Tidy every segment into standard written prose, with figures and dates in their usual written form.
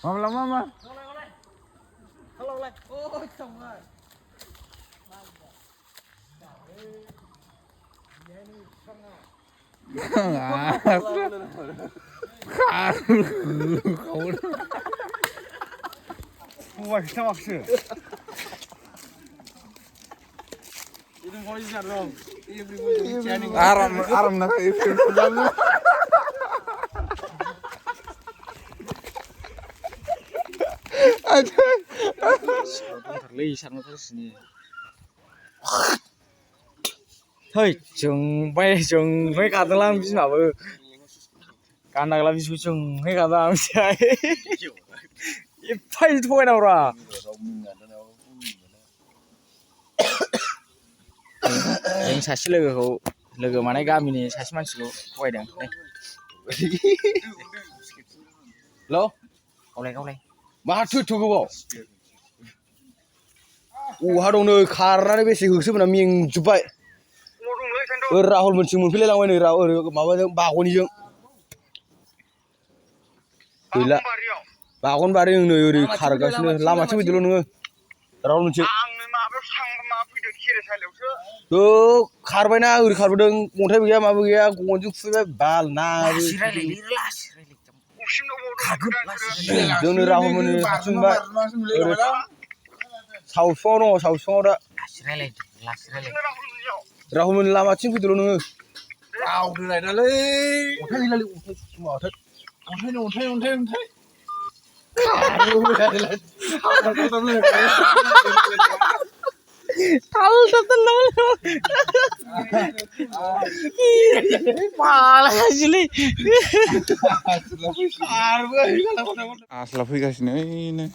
Làm mà. Hello lại. Ôi chồng ơi. Ой, что вообще? Aram nak ifin jamu. Aduh. Terli sang terus ni. Thôi chừng mấy cả tao làm gì mà bự cả nào làm gì chừng mấy cả tao làm gì ấy phải thôi đâu ra yang saksi logo mana गामिनि सासे मानसिखौ थगायदों lo गावलाय माथो एथ' गोबाव अहा दं नै खारनानै बेसे होसोबोना मेंजोब्बाय राहुल मोनसिं मोनफैलायलांबाय नै ओरै माबाजों बागनिजों गैला बागनबारि नै ओरै खारगासिनो लामाथिं फैदोल' नोङो राहुल मोनसिं आंनो माबायावसो थांबा फैदों खेरासालियावसो खारबायना ओरै खारबोदों अन्थाइबो गैया माबो गैया गनजों खुबैबाय बाल ना जोंनो राहुल मोननि खाथिमोनबाय सावसुङाव दङ सावसुङाव दा राहुल मोननि लामाथिं फैदोल' नोङो गावदोलाय नालै अन्थाइ गैलालै अन्थाइ Asla fैगासिनो ओइनो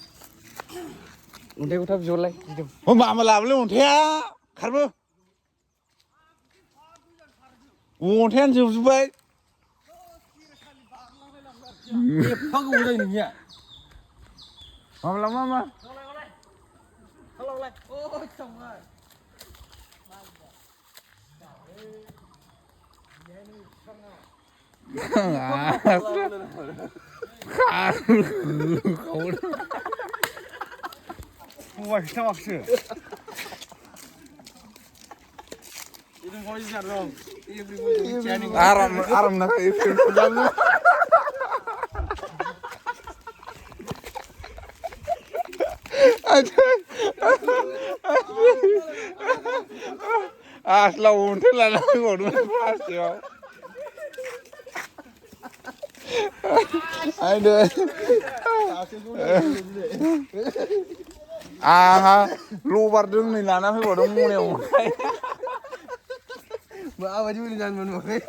अन्थाइखौ थाब बिहरलाय मामा लाबोलै अन्थाइआ खारबो अन्थाइआनो जोबजोब्बाय एफा गोबाव जायो नोंनिया मामा गावलाय ôi chồng ơi Ой, что вообще? Aram nak ifin jamu. Aduh. Asla unthai lana godun pasti ya. Aduh. Aha, luar dong nih lana fai godun mune unthai. मा बायदि मोजां जानो मोनबाय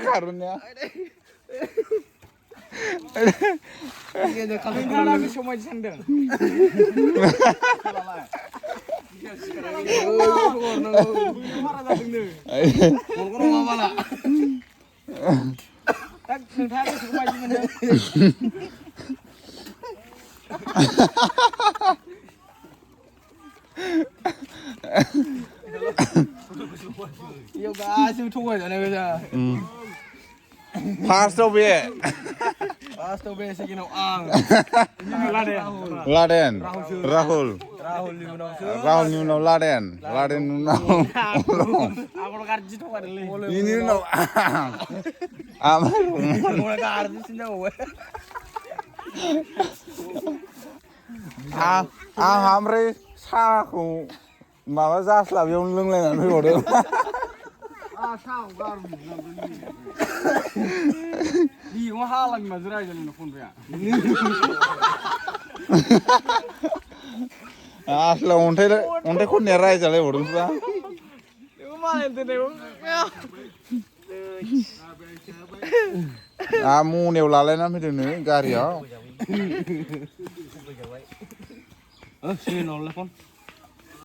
karunnya समाय सानदों Yêu gaसिबो थगायजानाय गोजा फार्स्टआव बे फार्स्टआव बे सेकेन्डआव आं लादेन राहुल राहुलनि उनावसो राहुलनि उनाव लादेननि उनाव आंखौ गाज्रि थगायदोंलै बिनि उनाव आं गाज्रिसिन जाबावबाय आं ओमफ्राय साहाखौ माबा जास्लाबैयावनो लोंलायनानै फैबावदों Iiwa halang mazrai jalin na phone ya. Asla ontai ko nerai jale bodun pa. Mune ulalai na midun ni gari ya. Sini nol phone.